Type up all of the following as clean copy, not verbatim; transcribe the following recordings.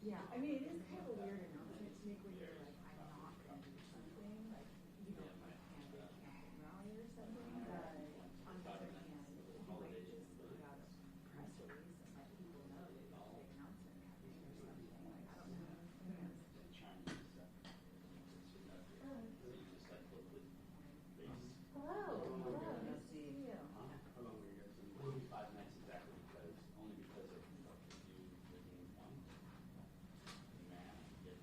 Yeah, I mean, it is kind of a weird announcement to make when you're like, I'm not going to do something, like, you don't like candidate campaign rally or something, but on the other hand, you might just put out a press release and let people know that there's a big announcement coming or something, like, I don't know. Hello. Hello. Nice to see you. How long were you guys in? We'll be 5 minutes exactly only because of you being one. Man, you get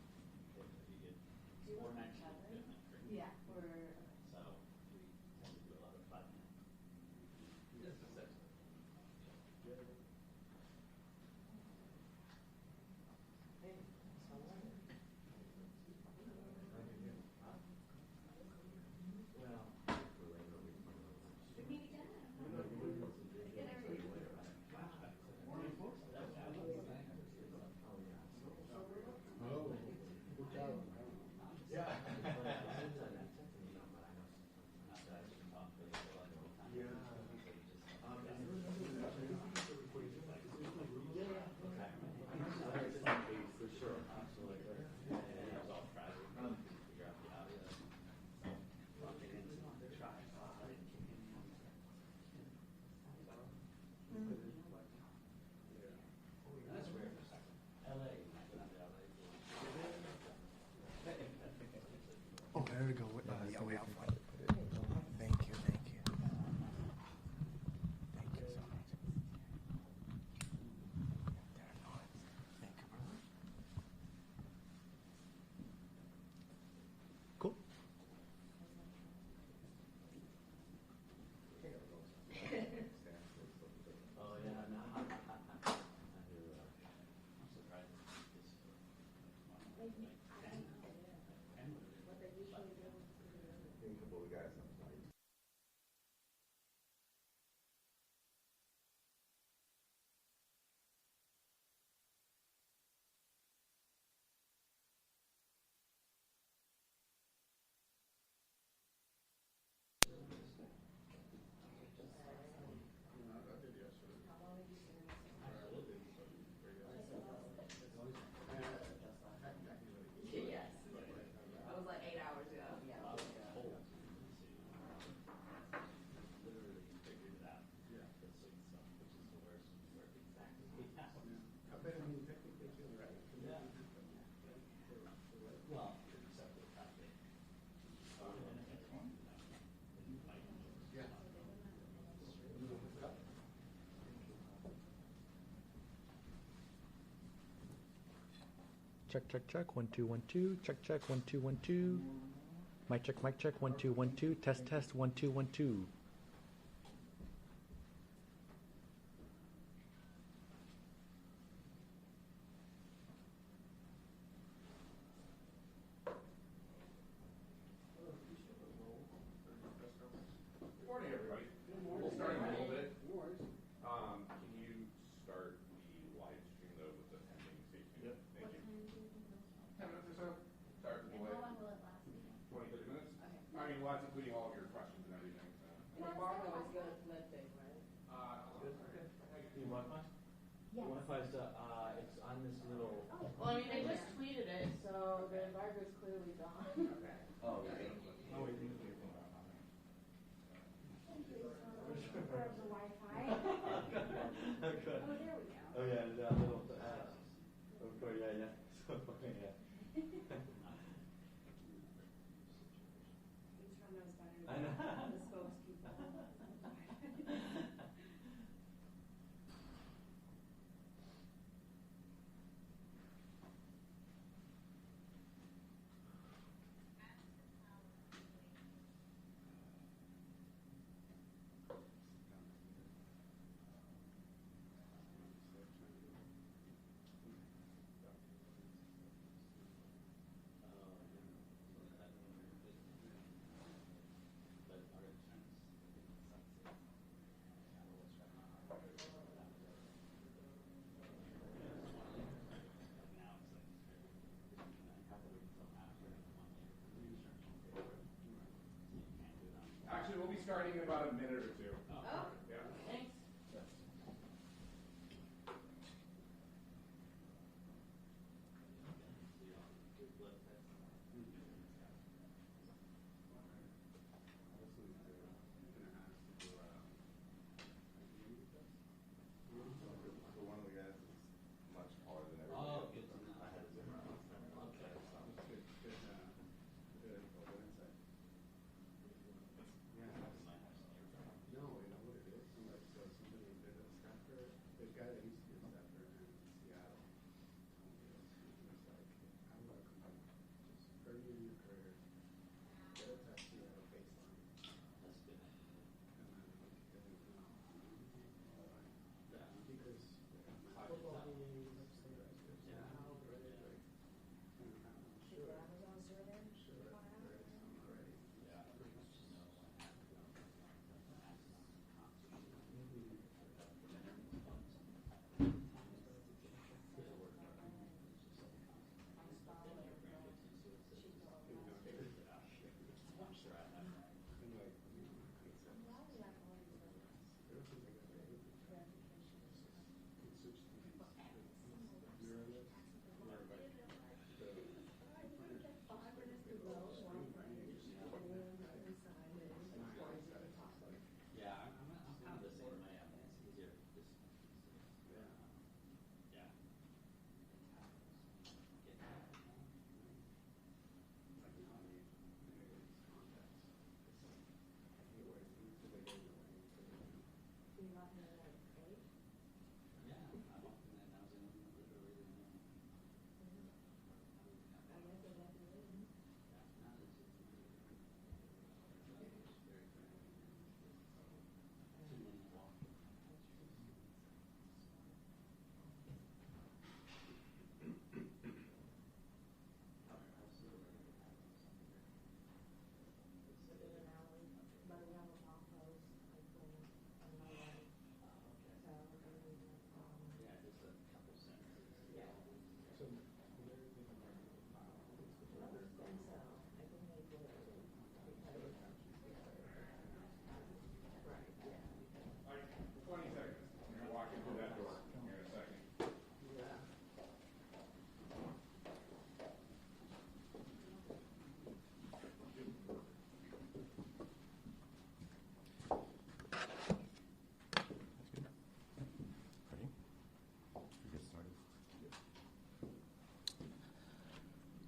4 nights of equipment. Yeah, so we tend to do a lot of 5 minutes. Yes, that's Hey, how are you? Well, Oh, good job. yeah. For sure, absolutely. And it was all tragic. Figure out the audio. Plug it in, tripod, and kick it in. That's weird for a second. LA, Oh, there we go. Yeah, way out front. Thank you, thank you. Thank you so much. Thank you, brother. Cool. Oh, yeah, no. I'm surprised this what they usually do. A couple of guys on the Yes. That was like 8 hours ago. Yeah. literally figured it out. Yeah. This stuff, which is the worst work exactly. I bet I mean technically too, right? Yeah. Well, except for the fact that Yeah. Check, check, check. 1 2 1 2. Check, check. 1 2 1 2. Mic check, mic check. 1 2 1 2. Test, test. 1 2 1 2. Good morning, everybody. We'll start in a little bit. Can you start the live stream though with the pending safety? Yep. Thank you. 10 minutes or so. Start from the way. How long will it last? 20, 30 minutes. Okay. I mean, well, that's including all of your questions and everything. So. Tomorrow is good at midday, right? You Wi-Fi? Yes. Wi-Fi's it's on this little. Well, I mean, they just tweeted it, so the embargo is clearly gone. Okay. Oh, yeah. Oh, wait, you Thank you for the Wi-Fi. Good. Oh, there we go. Oh yeah, that little. Of course, yeah. So funny, yeah. Each one knows better I know. than the spokespeople. Actually, we'll be starting in about a minute or two. Oh, Yeah. thanks.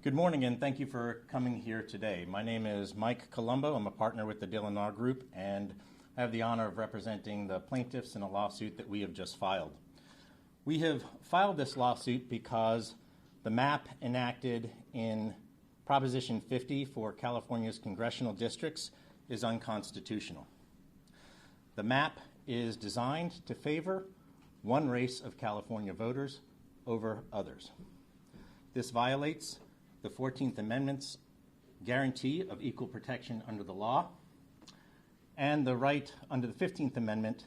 Good morning, and thank you for coming here today. My name is Mike Colombo. I'm a partner with the Dillon Law Group, and I have the honor of representing the plaintiffs in a lawsuit that we have just filed. We have filed this lawsuit because the map enacted in Proposition 50 for California's congressional districts is unconstitutional. The map is designed to favor one race of California voters over others. This violates the 14th Amendment's guarantee of equal protection under the law and the right under the 15th Amendment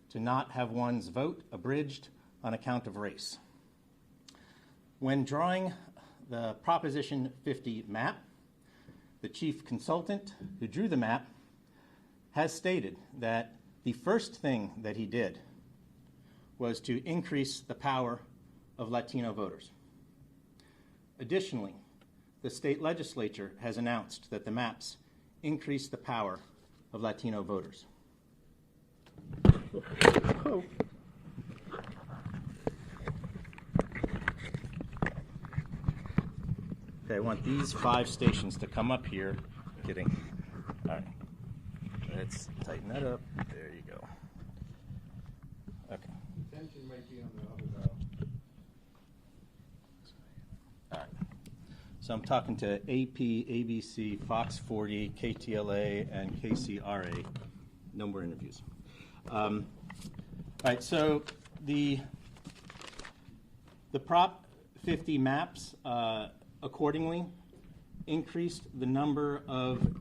to not have one's vote abridged on account of race. When drawing the Proposition 50 map, the chief consultant who drew the map has stated that the first thing that he did was to increase the power of Latino voters. Additionally, the state legislature has announced that the maps increase the power of Latino voters. Oh. Okay, I want these 5 stations to come up here. Kidding. All right. Let's tighten that up. There you go. Okay. Tension might be on the other dial. All right. So I'm talking to AP, ABC, Fox 40, KTLA, and KCRA. No more interviews. All right, so the Prop 50 maps accordingly increased the number of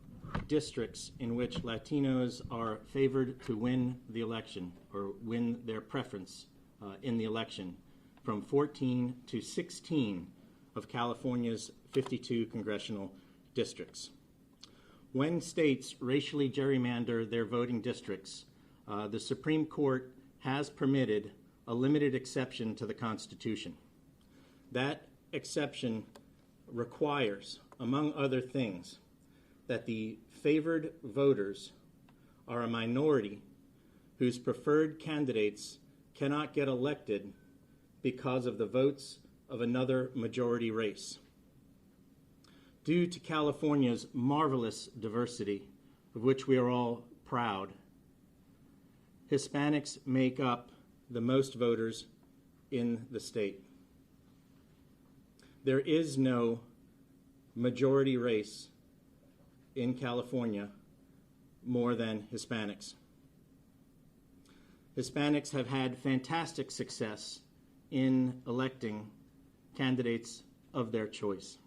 districts in which Latinos are favored to win the election or win their preference in the election from 14 to 16 of California's 52 congressional districts. When states racially gerrymander their voting districts, the Supreme Court has permitted a limited exception to the Constitution. That exception requires, among other things, that the favored voters are a minority whose preferred candidates cannot get elected because of the votes of another majority race. Due to California's marvelous diversity, of which we are all proud, Hispanics make up the most voters in the state. There is no majority race in California more than Hispanics. Hispanics have had fantastic success in electing candidates of their choice.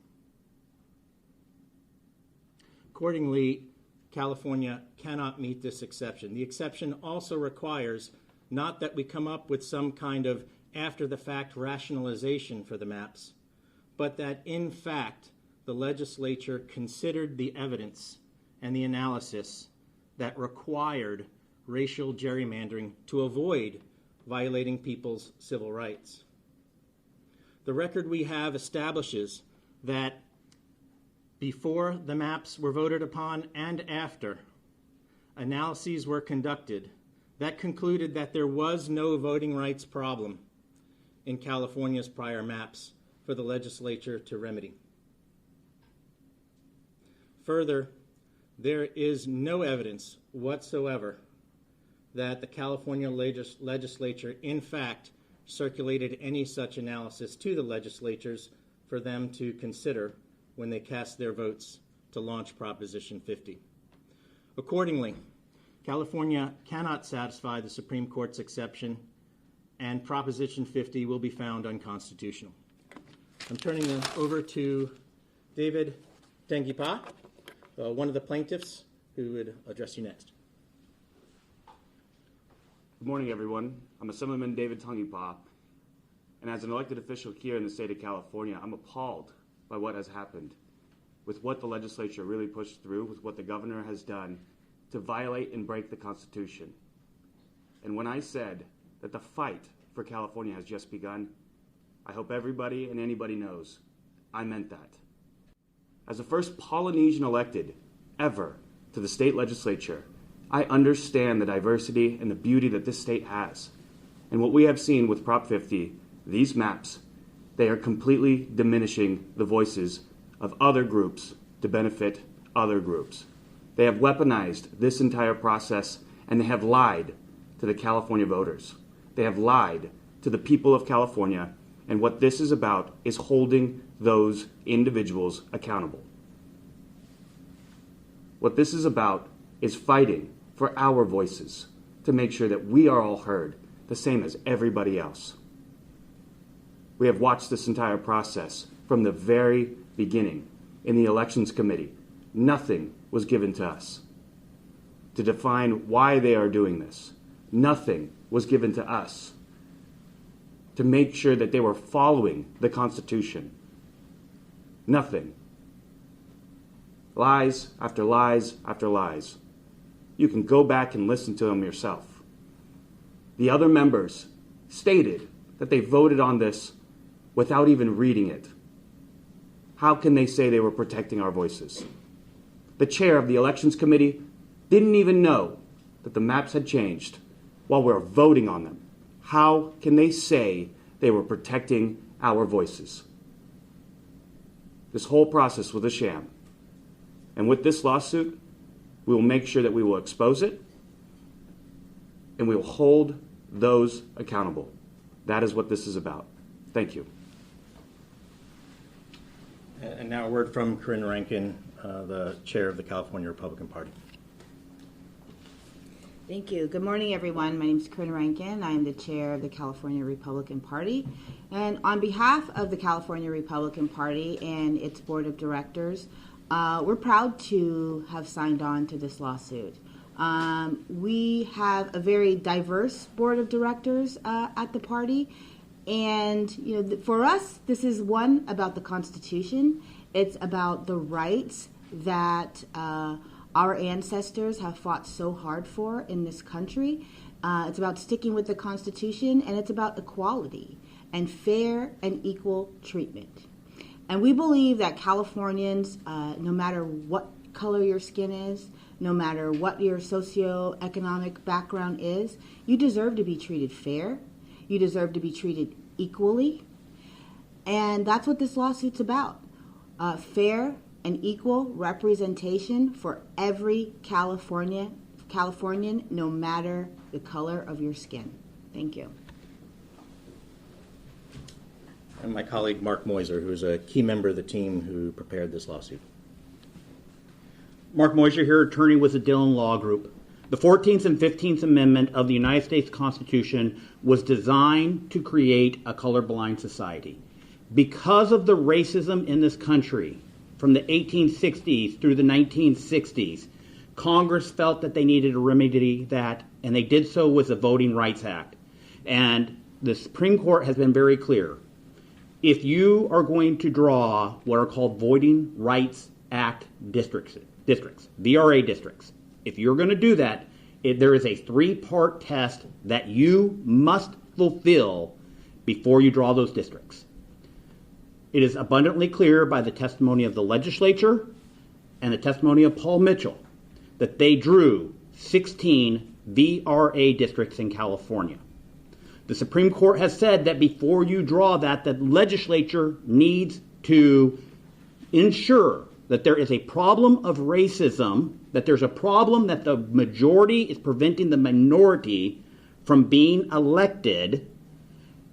Accordingly, California cannot meet this exception. The exception also requires not that we come up with some kind of after-the-fact rationalization for the maps, but that, in fact, the legislature considered the evidence and the analysis that required racial gerrymandering to avoid violating people's civil rights. The record we have establishes that before the maps were voted upon and after, analyses were conducted that concluded that there was no voting rights problem in California's prior maps for the legislature to remedy. Further, there is no evidence whatsoever that the California legislature, in fact, circulated any such analysis to the legislatures for them to consider when they cast their votes to launch Proposition 50. Accordingly, California cannot satisfy the Supreme Court's exception, and Proposition 50 will be found unconstitutional. I'm turning over to David Tengipa, one of the plaintiffs, who would address you next. Good morning, everyone. I'm Assemblyman David Tengipa, and as an elected official here in the state of California, I'm appalled by what has happened, with what the legislature really pushed through, with what the governor has done to violate and break the Constitution. And when I said that the fight for California has just begun, I hope everybody and anybody knows I meant that. As the first Polynesian elected ever to the state legislature, I understand the diversity and the beauty that this state has. And what we have seen with Prop 50, these maps, they are completely diminishing the voices of other groups to benefit other groups. They have weaponized this entire process, and they have lied to the California voters. They have lied to the people of California, and what this is about is holding those individuals accountable. What this is about is fighting for our voices to make sure that we are all heard, the same as everybody else. We have watched this entire process from the very beginning in the Elections Committee. Nothing was given to us to define why they are doing this. Nothing was given to us to make sure that they were following the Constitution. Nothing. Lies after lies after lies. You can go back and listen to them yourself. The other members stated that they voted on this without even reading it. How can they say they were protecting our voices? The chair of the Elections Committee didn't even know that the maps had changed while we were voting on them. How can they say they were protecting our voices? This whole process was a sham. And with this lawsuit, we will make sure that we will expose it and we will hold those accountable. That is what this is about. Thank you. And now a word from Corinne Rankin, the chair of the California Republican Party. Thank you. Good morning, everyone. My name is Corinne Rankin. I am the chair of the California Republican Party. And on behalf of the California Republican Party and its board of directors, we're proud to have signed on to this lawsuit. We have a very diverse board of directors at the party. And for us, this is one about the Constitution. It's about the rights that our ancestors have fought so hard for in this country. It's about sticking with the Constitution, and it's about equality and fair and equal treatment. And we believe that Californians, no matter what color your skin is, no matter what your socioeconomic background is, you deserve to be treated fair. You deserve to be treated equally. And that's what this lawsuit's about. Fair and equal representation for every Californian, no matter the color of your skin. Thank you. And my colleague Mark Moiser, who is a key member of the team who prepared this lawsuit. Mark Moiser here, attorney with the Dillon Law Group. The 14th and 15th Amendment of the United States Constitution was designed to create a colorblind society. Because of the racism in this country, from the 1860s through the 1960s, Congress felt that they needed to remedy that, and they did so with the Voting Rights Act. And the Supreme Court has been very clear. If you are going to draw what are called Voting Rights Act districts, VRA districts, if you're going to do that, there is a three-part test that you must fulfill before you draw those districts. It is abundantly clear by the testimony of the legislature and the testimony of Paul Mitchell that they drew 16 VRA districts in California. The Supreme Court has said that before you draw that, the legislature needs to ensure that there is a problem of racism, that there's a problem that the majority is preventing the minority from being elected,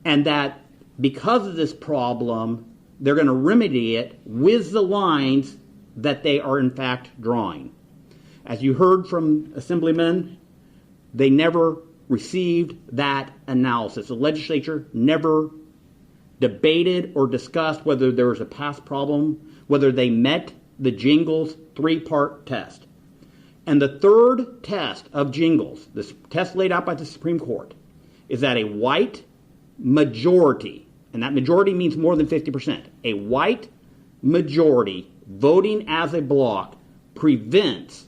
and that because of this problem, they're going to remedy it with the lines that they are in fact drawing. As you heard from Assemblymen, they never received that analysis. The legislature never debated or discussed whether there was a past problem, whether they met the Jingles three-part test. And the third test of Jingles, this test laid out by the Supreme Court, is that a white majority, and that majority means more than 50%, a white majority voting as a bloc prevents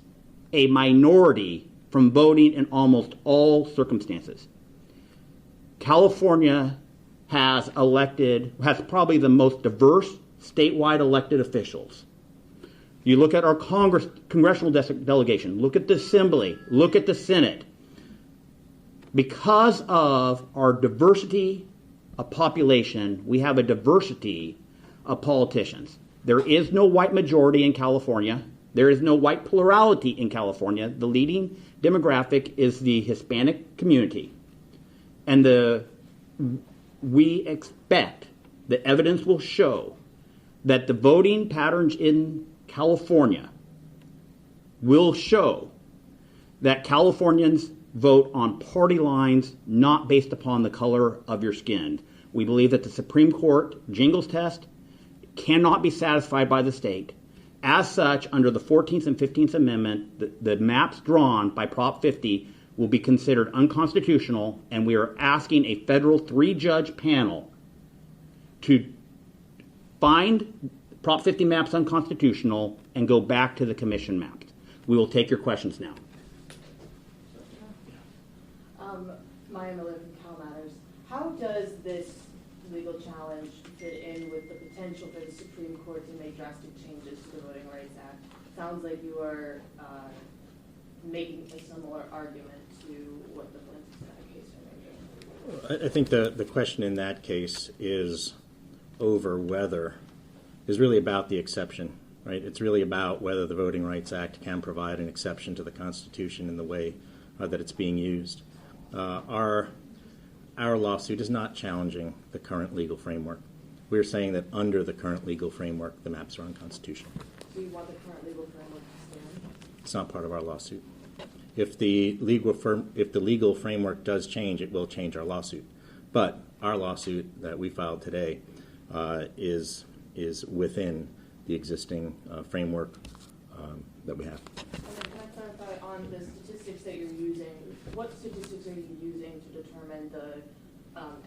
a minority from voting in almost all circumstances. California has probably the most diverse statewide elected officials. You look at our congressional delegation, look at the Assembly, look at the Senate. Because of our diversity of population, we have a diversity of politicians. There is no white majority in California. There is no white plurality in California. The leading demographic is the Hispanic community. And we expect the evidence will show that the voting patterns in California will show that Californians vote on party lines, not based upon the color of your skin. We believe that the Supreme Court jingles test cannot be satisfied by the state. As such, under the 14th and 15th Amendment, the maps drawn by Prop 50 will be considered unconstitutional, and we are asking a federal 3-judge panel to find Prop 50 maps unconstitutional and go back to the commission maps. We will take your questions now. Maya Miller from Cal Matters. How does this legal challenge fit in with the potential for the Supreme Court to make drastic changes to the Voting Rights Act? Sounds like you are making a similar argument to what the Flint case are making. I think the question in that case is really about the exception, right? It's really about whether the Voting Rights Act can provide an exception to the Constitution in the way that it's being used. Our lawsuit is not challenging the current legal framework. We're saying that under the current legal framework, the maps are unconstitutional. Do you want the current legal framework to stand? It's not part of our lawsuit. If the legal framework does change, it will change our lawsuit. But our lawsuit that we filed today is within the existing framework that we have. And then can I clarify on the statistics that you're using? What statistics are you using to determine the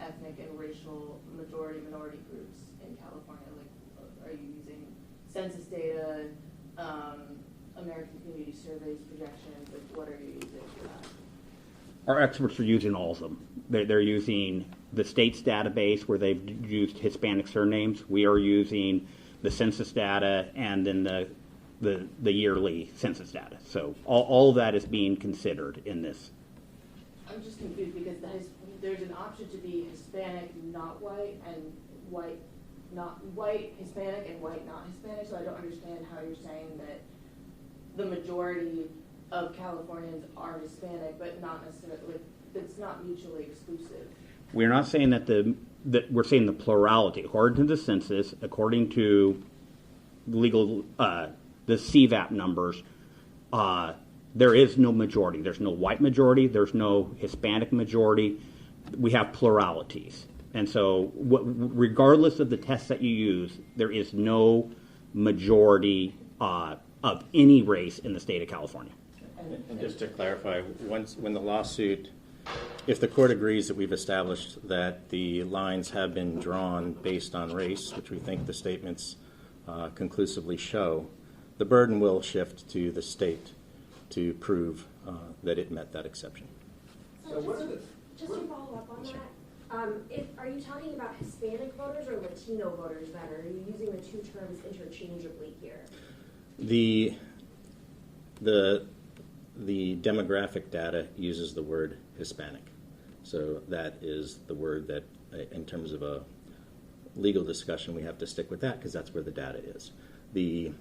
ethnic and racial minority groups in California? Like, are you using census data, American Community Surveys projections? Like, what are you using for that? Our experts are using all of them. They're using the state's database where they've used Hispanic surnames. We are using the census data and then the yearly census data. So all of that is being considered in this. I'm just confused because there's an option to be Hispanic, not white, and white, not white, Hispanic, and white, not Hispanic. So I don't understand how you're saying that the majority of Californians are Hispanic, but not necessarily, like, it's not mutually exclusive. We're not saying that we're saying the plurality. According to the census, according to legal, the CVAP numbers, there is no majority. There's no white majority. There's no Hispanic majority. We have pluralities. And so regardless of the test that you use, there is no majority of any race in the state of California. And just to clarify, when the lawsuit, if the court agrees that we've established that the lines have been drawn based on race, which we think the statements conclusively show, the burden will shift to the state to prove that it met that exception. So just to follow up on that, are you talking about Hispanic voters or Latino voters then? Or are you using the two terms interchangeably here? The demographic data uses the word Hispanic. So that is the word that, in terms of a legal discussion, we have to stick with that because that's where the data is. The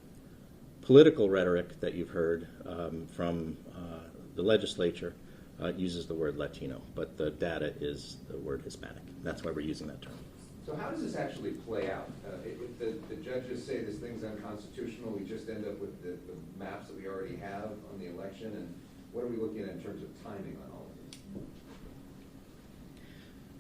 political rhetoric that you've heard from the legislature uses the word Latino, but the data is the word Hispanic. That's why we're using that term. So how does this actually play out? If the judges say this thing's unconstitutional, we just end up with the maps that we already have on the election, and what are we looking at in terms of timing on all of this?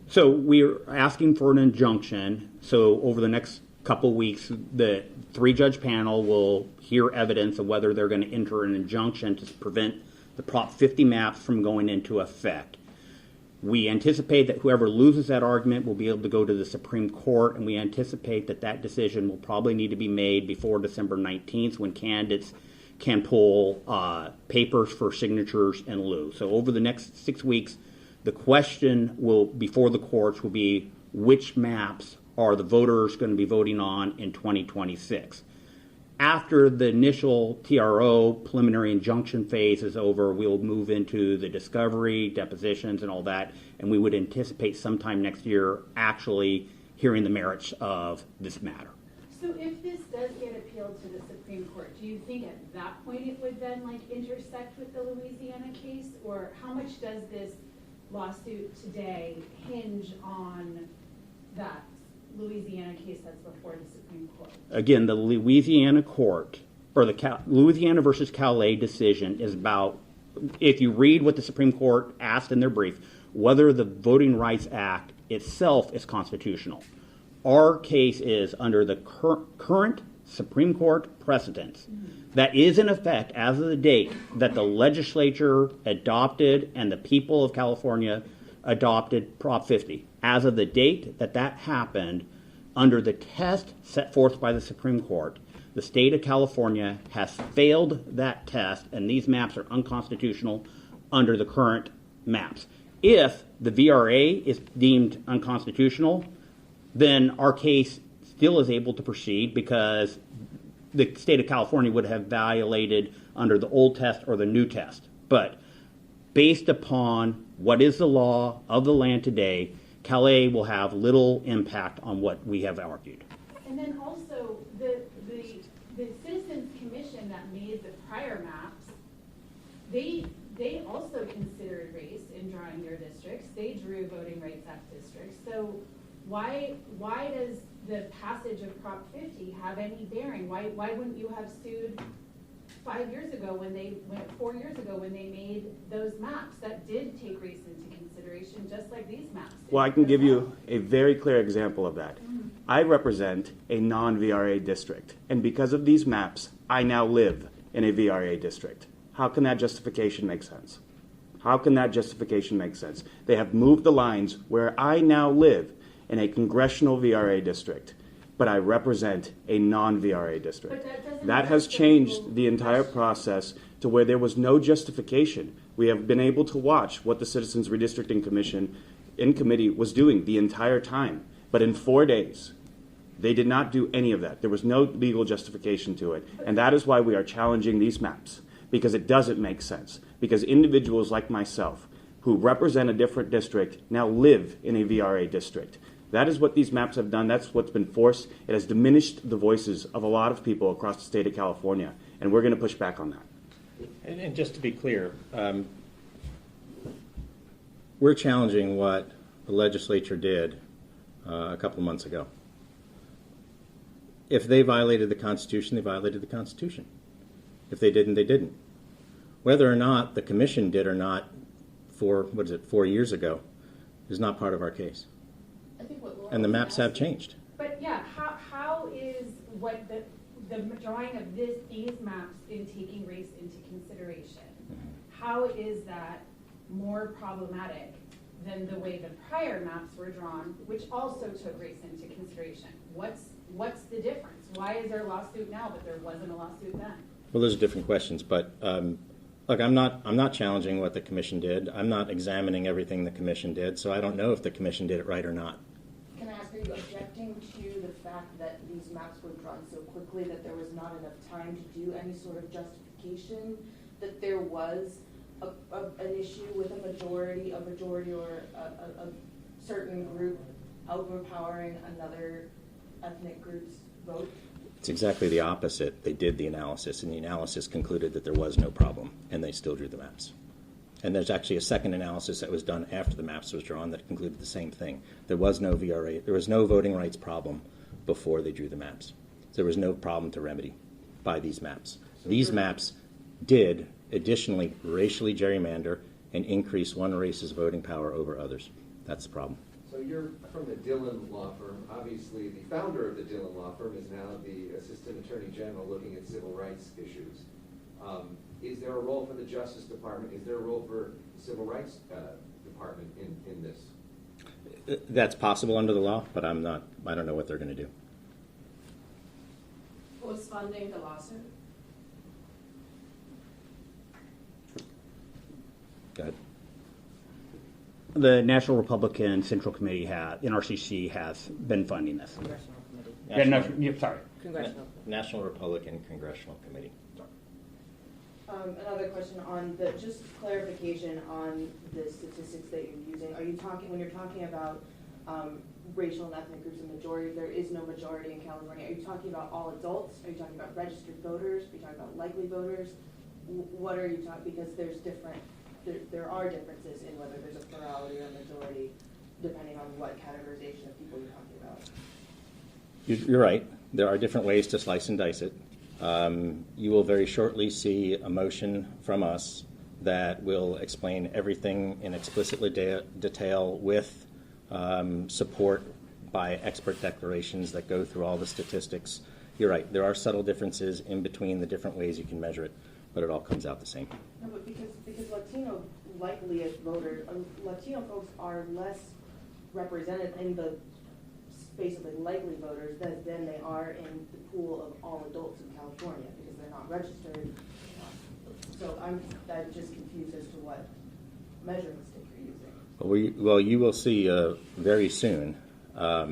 So we're asking for an injunction. So over the next couple weeks, the 3-judge panel will hear evidence of whether they're going to enter an injunction to prevent the Prop 50 maps from going into effect. We anticipate that whoever loses that argument will be able to go to the Supreme Court, and we anticipate that that decision will probably need to be made before December 19th when candidates can pull papers for signatures in lieu. So over the next 6 weeks, the question before the courts will be which maps are the voters going to be voting on in 2026. After the initial TRO preliminary injunction phase is over, we'll move into the discovery, depositions, and all that, and we would anticipate sometime next year actually hearing the merits of this matter. So if this does get appealed to the Supreme Court, do you think at that point it would then like intersect with the Louisiana case? Or how much does this lawsuit today hinge on that Louisiana case that's before the Supreme Court? Again, the Louisiana court, or the Louisiana versus Calais decision is about, if you read what the Supreme Court asked in their brief, whether the Voting Rights Act itself is constitutional. Our case is under the current Supreme Court precedents that is in effect as of the date that the legislature adopted and the people of California adopted Prop 50. As of the date that that happened, under the test set forth by the Supreme Court, the state of California has failed that test, and these maps are unconstitutional under the current maps. If the VRA is deemed unconstitutional, then our case still is able to proceed because the state of California would have violated under the old test or the new test. But based upon what is the law of the land today, Calais will have little impact on what we have argued. And then also the Citizens Commission that made the prior maps, they also considered race in drawing their districts. They drew Voting Rights Act districts. So why does the passage of Prop 50 have any bearing? Why wouldn't you have sued 4 years ago when they made those maps that did take race into consideration, just like these maps did? Well, I can give you a very clear example of that. I represent a non-VRA district, and because of these maps, I now live in a VRA district. How can that justification make sense? How can that justification make sense? They have moved the lines where I now live in a congressional VRA district, but I represent a non-VRA district. That has changed the entire process to where there was no justification. We have been able to watch what the Citizens Redistricting Commission in committee was doing the entire time. But in 4 days, they did not do any of that. There was no legal justification to it. And that is why we are challenging these maps, because it doesn't make sense. Because individuals like myself who represent a different district now live in a VRA district. That is what these maps have done. That's what's been forced. It has diminished the voices of a lot of people across the state of California, and we're going to push back on that. And just to be clear, we're challenging what the legislature did a couple of months ago. If they violated the Constitution, they violated the Constitution. If they didn't, they didn't. Whether or not the commission did or not 4 years ago is not part of our case. I think what Laura And the was maps have asking- changed. But yeah, how is what the drawing of these maps in taking race into consideration, how is that more problematic than the way the prior maps were drawn, which also took race into consideration? What's the difference? Why is there a lawsuit now, but there wasn't a lawsuit then? Well, those are different questions, but look, I'm not challenging what the commission did. I'm not examining everything the commission did, so I don't know if the commission did it right or not. Can I ask, are you objecting to the fact that these maps were drawn so quickly that there was not enough time to do any sort of justification, that there was an issue with a majority or a certain group overpowering another ethnic group's vote? It's exactly the opposite. They did the analysis, and the analysis concluded that there was no problem, and they still drew the maps. And there's actually a second analysis that was done after the maps was drawn that concluded the same thing. There was no VRA, there was no voting rights problem before they drew the maps. There was no problem to remedy by these maps. These maps did additionally racially gerrymander and increase one race's voting power over others. That's the problem. So you're from the Dillon Law Firm. Obviously, the founder of the Dillon Law Firm is now the Assistant Attorney General looking at civil rights issues. Is there a role for the Justice Department? Is there a role for the Civil Rights Department in this? That's possible under the law, but I don't know what they're going to do. Who's funding the lawsuit? Go ahead. The National Republican Central Committee NRCC has been funding this. Congressional Committee. Sorry. Congressional. National Republican Congressional Committee. Another question on just clarification on the statistics that you're using. Are you talking, when you're talking about racial and ethnic groups a majority. There is no majority in California. Are you talking about all adults? Are you talking about registered voters? Are you talking about likely voters? What are you talking, because there's different, there are differences in whether there's a plurality or a majority, depending on what categorization of people you're talking about. You're right. There are different ways to slice and dice it. You will very shortly see a motion from us that will explain everything in explicit detail with support by expert declarations that go through all the statistics. You're right. There are subtle differences in between the different ways you can measure it, but it all comes out the same. No, but because Latino likeliest voters, Latino folks are less represented in the basically likely voters than they are in the pool of all adults in California, because they're not registered. So I'm just confused as to what measuring stick you're using. Well, you will see very soon, a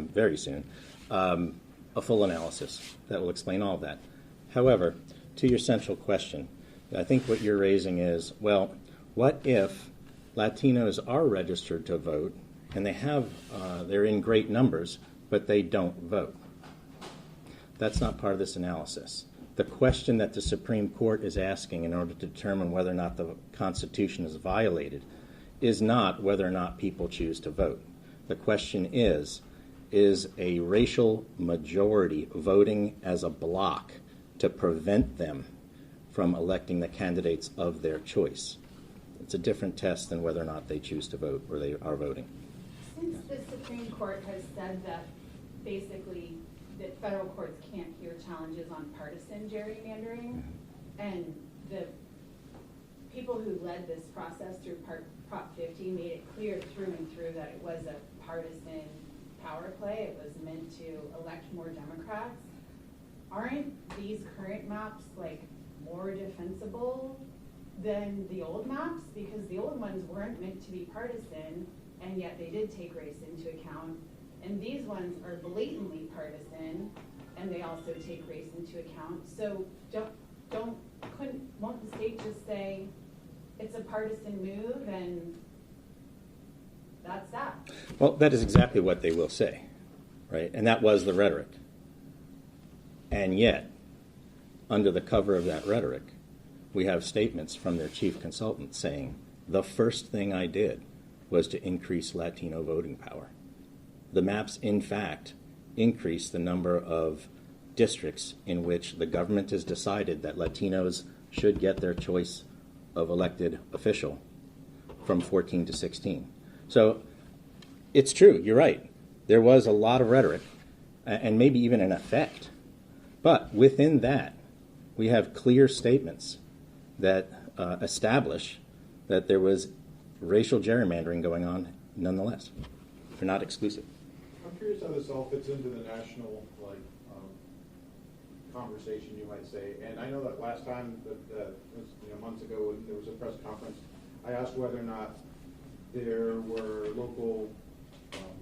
full analysis that will explain all of that. However, to your central question, I think what you're raising is, well, what if Latinos are registered to vote and they're in great numbers, but they don't vote? That's not part of this analysis. The question that the Supreme Court is asking in order to determine whether or not the Constitution is violated is not whether or not people choose to vote. The question is a racial majority voting as a bloc to prevent them from electing the candidates of their choice? It's a different test than whether or not they choose to vote or they are voting. Since the Supreme Court has said that basically that federal courts can't hear challenges on partisan gerrymandering, and the people who led this process through Prop 50 made it clear through and through that it was a partisan power play. It was meant to elect more Democrats. Aren't these current maps like more defensible than the old maps? Because the old ones weren't meant to be partisan, and yet they did take race into account. And these ones are blatantly partisan, and they also take race into account. So won't the state just say it's a partisan move and that's that? Well, that is exactly what they will say, right? And that was the rhetoric. And yet, under the cover of that rhetoric, we have statements from their chief consultant saying, the first thing I did was to increase Latino voting power. The maps, in fact, increase the number of districts in which the government has decided that Latinos should get their choice of elected official from 14 to 16. So it's true, you're right. There was a lot of rhetoric and maybe even an effect. But within that, we have clear statements that establish that there was racial gerrymandering going on nonetheless. They're not exclusive. I'm curious how this all fits into the national conversation, you might say. And I know that last time, months ago, when there was a press conference, I asked whether or not there were local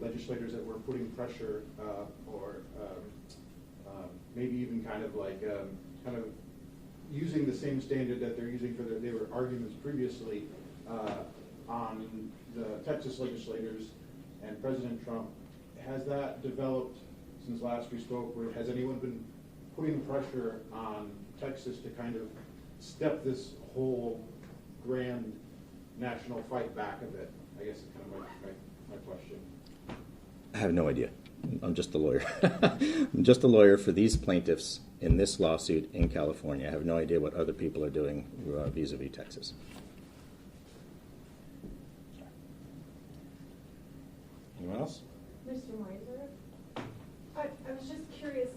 legislators that were putting pressure or maybe even kind of using the same standard that they're using for their arguments previously on the Texas legislators and President Trump. Has that developed since last we spoke? Or has anyone been putting pressure on Texas to kind of step this whole grand national fight back a bit? I guess is kind of my question. I have no idea. I'm just a lawyer. I'm just a lawyer for these plaintiffs in this lawsuit in California. I have no idea what other people are doing vis-a-vis Texas. Anyone else? Mr. Meiser, I was just curious.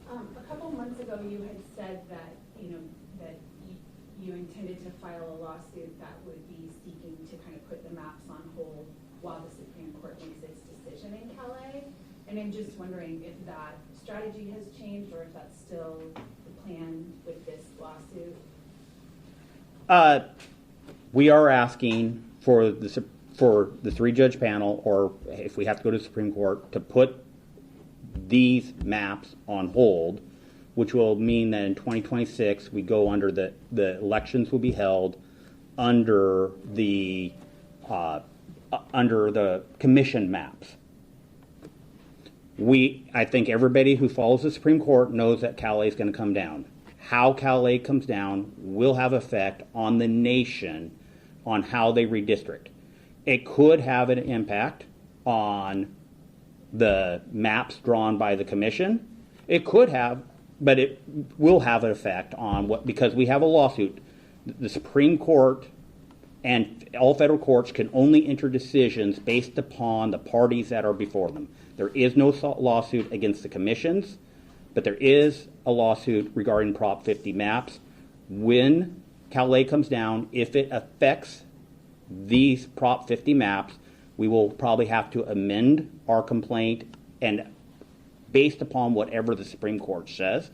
A couple months ago, you had said that you intended to file a lawsuit that would be seeking to kind of put the maps on hold while the Supreme Court makes its decision in Calais. And I'm just wondering if that strategy has changed or if that's still the plan with this lawsuit. We are asking for the three-judge panel, or if we have to go to the Supreme Court, to put these maps on hold, which will mean that in 2026 we go under the elections will be held under the commission maps. I think everybody who follows the Supreme Court knows that Cal-A is going to come down. How Cal-A comes down will have effect on the nation on how they redistrict. It could have an impact on the maps drawn by the commission. It could have, but it will have an effect on because we have a lawsuit. The Supreme Court and all federal courts can only enter decisions based upon the parties that are before them. There is no lawsuit against the commissions, but there is a lawsuit regarding Prop 50 maps. When Cal-A comes down, if it affects these Prop 50 maps, we will probably have to amend our complaint and based upon whatever the Supreme Court says.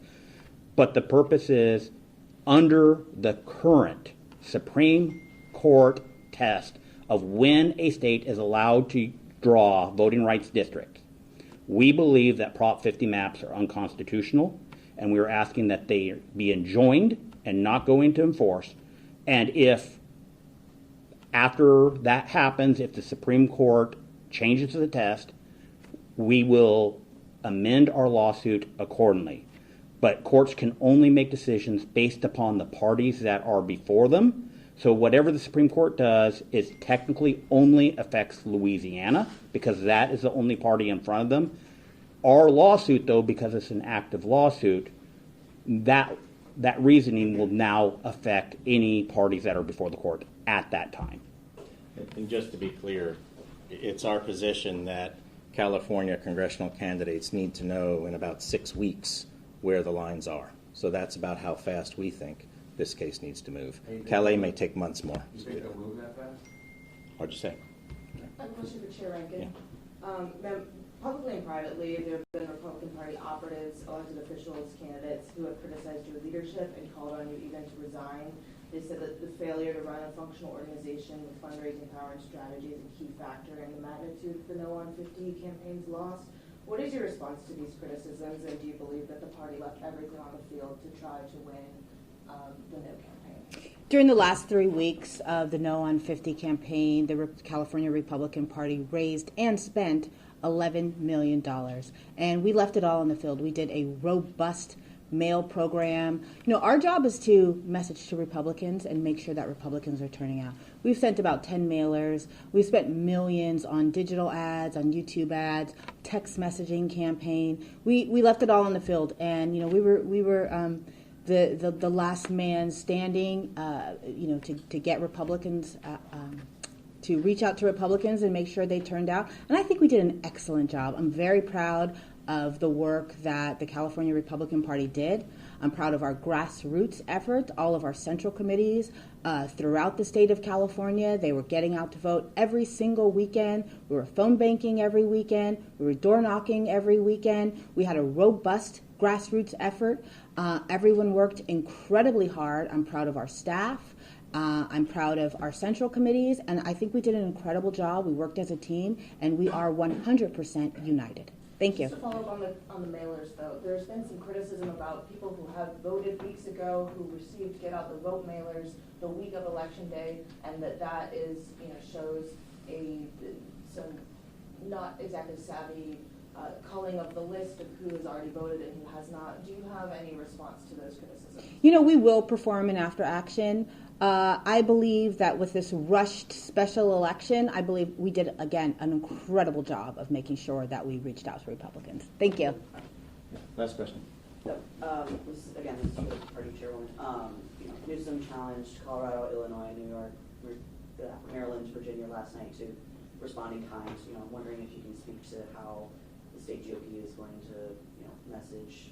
But the purpose is, under the current Supreme Court test of when a state is allowed to draw voting rights districts, we believe that Prop 50 maps are unconstitutional, and we are asking that they be enjoined and not go into enforce. And if after that happens, if the Supreme Court changes the test, we will amend our lawsuit accordingly. But courts can only make decisions based upon the parties that are before them. So whatever the Supreme Court does is technically only affects Louisiana because that is the only party in front of them. Our lawsuit, though, because it's an active lawsuit, that reasoning will now affect any parties that are before the court at that time. And just to be clear, it's our position that California congressional candidates need to know in about 6 weeks where the lines are. So that's about how fast we think this case needs to move. Cal-A may take months more. You think they'll move that fast? What'd you say? I have a question for Chair Rankin. Publicly and privately, there have been Republican Party operatives, elected officials, candidates who have criticized your leadership and called on you even to resign. They said that the failure to run a functional organization with fundraising power and strategy is a key factor in the magnitude of the No on 50 campaign's loss. What is your response to these criticisms, and do you believe that the party left everything on the field to try to win the No campaign? During the last 3 weeks of the No on 50 campaign, the California Republican Party raised and spent $11 million. And we left it all on the field. We did a robust mail program. Our job is to message to Republicans and make sure that Republicans are turning out. We've sent about 10 mailers. We've spent millions on digital ads, on YouTube ads, text messaging campaign. We left it all on the field, and we were the last man standing. To get Republicans. To reach out to Republicans and make sure they turned out. And I think we did an excellent job. I'm very proud of the work that the California Republican Party did. I'm proud of our grassroots effort, all of our central committees throughout the state of California. They were getting out to vote every single weekend. We were phone banking every weekend. We were door knocking every weekend. We had a robust grassroots effort. Everyone worked incredibly hard. I'm proud of our staff. I'm proud of our central committees, and I think we did an incredible job. We worked as a team, and we are 100% united. Thank you. Just to follow up on the mailers, though, there's been some criticism about people who have voted weeks ago who received get out the vote mailers the week of Election Day, and that is, shows some not exactly savvy culling of the list of who has already voted and who has not. Do you have any response to those criticisms? We will perform an after action. I believe that with this rushed special election, I believe we did, again, an incredible job of making sure that we reached out to Republicans. Thank you. Last question. This is for the party chairwoman. Newsom challenged Colorado, Illinois, New York, Maryland, Virginia last night to respond in kind. I'm wondering if you can speak to how the state GOP is going to, message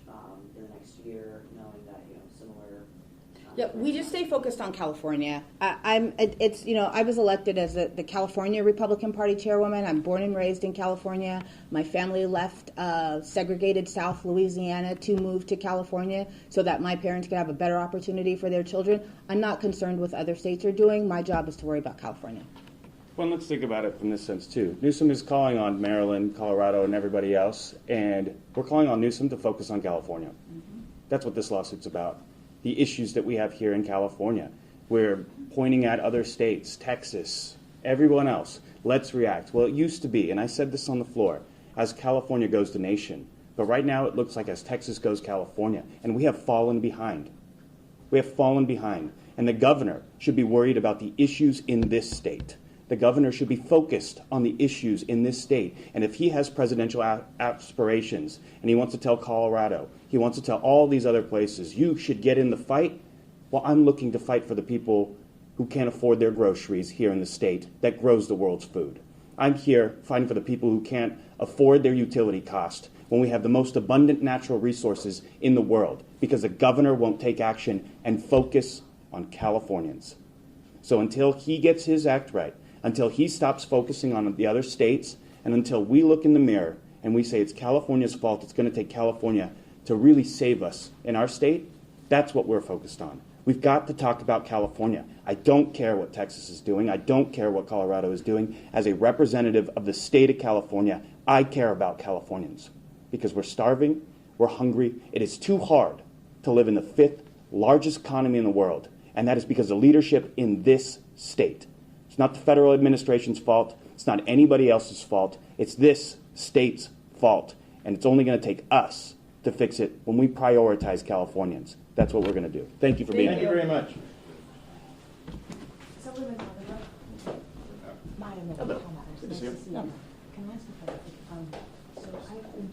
in the next year, knowing that similar. Yeah, we just stay focused on California. I was elected as the California Republican Party chairwoman. I'm born and raised in California. My family left segregated South Louisiana to move to California so that my parents could have a better opportunity for their children. I'm not concerned with what other states are doing. My job is to worry about California. Well, let's think about it from this sense, too. Newsom is calling on Maryland, Colorado, and everybody else, and we're calling on Newsom to focus on California. Mm-hmm. That's what this lawsuit's about. The issues that we have here in California. We're pointing at other states, Texas, everyone else. Let's react. Well, it used to be, and I said this on the floor, as California goes the nation. But right now it looks like as Texas goes California, and we have fallen behind. We have fallen behind. And the governor should be worried about the issues in this state. The governor should be focused on the issues in this state. And if he has presidential aspirations and he wants to tell Colorado, he wants to tell all these other places, you should get in the fight, well, I'm looking to fight for the people who can't afford their groceries here in the state that grows the world's food. I'm here fighting for the people who can't afford their utility cost when we have the most abundant natural resources in the world, because the governor won't take action and focus on Californians. So until he gets his act right, until he stops focusing on the other states, and until we look in the mirror and we say it's California's fault, it's going to take California to really save us in our state, that's what we're focused on. We've got to talk about California. I don't care what Texas is doing. I don't care what Colorado is doing. As a representative of the state of California, I care about Californians because we're starving, we're hungry. It is too hard to live in the 5th largest economy in the world, and that is because of leadership in this state. It's not the federal administration's fault. It's not anybody else's fault. It's this state's fault, and it's only going to take us to fix it when we prioritize Californians. That's what we're going to do. Thank you for being here. Thank you very much. Maya, Hello. Good to see you. Can I ask a question? So I've been